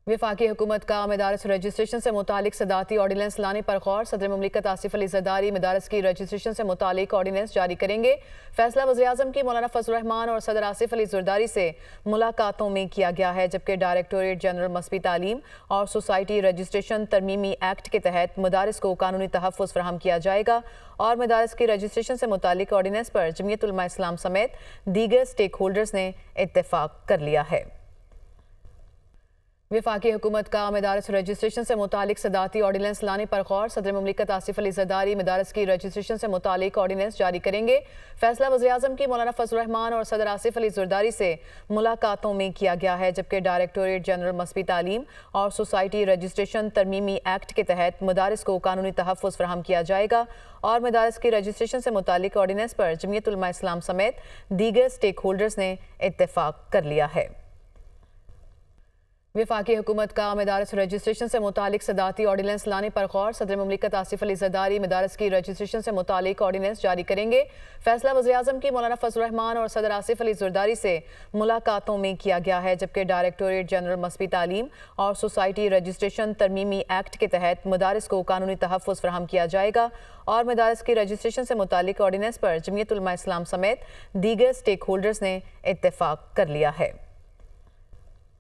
वफाकी हुकूमत का मदारस रजिस्ट्रेशन से मुतालिक सदाती ऑर्डिनेंस लाने पर गौर। सदर मुमलिकत आसिफ अली जरदारी मदारस की रजिस्ट्रेशन से मुतालिक ऑर्डिनेंस जारी करेंगे। फैसला वज़ीर-ए-आज़म की मौलाना फजल रहमान और सदर आसिफ अली जरदारी से मुलाकातों में किया गया है, जबकि डायरेक्टोरेट जनरल मसबी तालीम और सोसाइटी रजिस्ट्रेशन तरमीमी एक्ट के तहत मदारस को कानूनी तहफ़्फ़ुज़ फराहम किया जाएगा और मदारस की रजिस्ट्रेशन से मुतालिक ऑर्डिनेंस पर जमीयत उलमा इस्लाम समेत दीगर स्टेक होल्डर्स ने इत्तेफाक कर लिया है। वफाकी हुकूमत का मदारस रजिस्ट्रेशन से मुतालिक सदाती ऑर्डिनेंस लाने पर गौर। सदर मुमलिकत आसिफ अली जरदारी मदारस की रजिस्ट्रेशन से मुतालिक ऑर्डिनेंस जारी करेंगे। फैसला वज़ीर-ए-आज़म की मौलाना फजल रहमान और सदर आसिफ अली जरदारी से मुलाकातों में किया गया है, जबकि डायरेक्टोरेट जनरल मसबी तालीम और सोसाइटी रजिस्ट्रेशन तरमीमी एक्ट के तहत मदारस को कानूनी तहफ़्फ़ुज़ फराहम किया जाएगा और मदारस की रजिस्ट्रेशन से मुतालिक ऑर्डिनेंस पर जमीयत उलमा इस्लाम समेत दीगर स्टेक होल्डर्स ने इत्तेफाक कर लिया है। वफाकी हुकूमत का मदारस रजिस्ट्रेशन से मुतालिक सदाती ऑर्डिनेंस लाने पर गौर। सदर मुमलिकत आसिफ अली जरदारी मदारस की रजिस्ट्रेशन से मुतालिक ऑर्डिनेंस जारी करेंगे। फैसला वज़ीर-ए-आज़म की मौलाना फजल रहमान और सदर आसिफ अली जरदारी से मुलाकातों में किया गया है, जबकि डायरेक्टोरेट जनरल मसबी तालीम और सोसाइटी रजिस्ट्रेशन तरमीमी एक्ट के तहत मदारस को कानूनी तहफ़्फ़ुज़ फराहम किया जाएगा और मदारस की रजिस्ट्रेशन से मुतालिक ऑर्डिनेंस पर जमीयत उलमा इस्लाम समेत दीगर स्टेक होल्डर्स ने इत्तेफाक कर लिया है।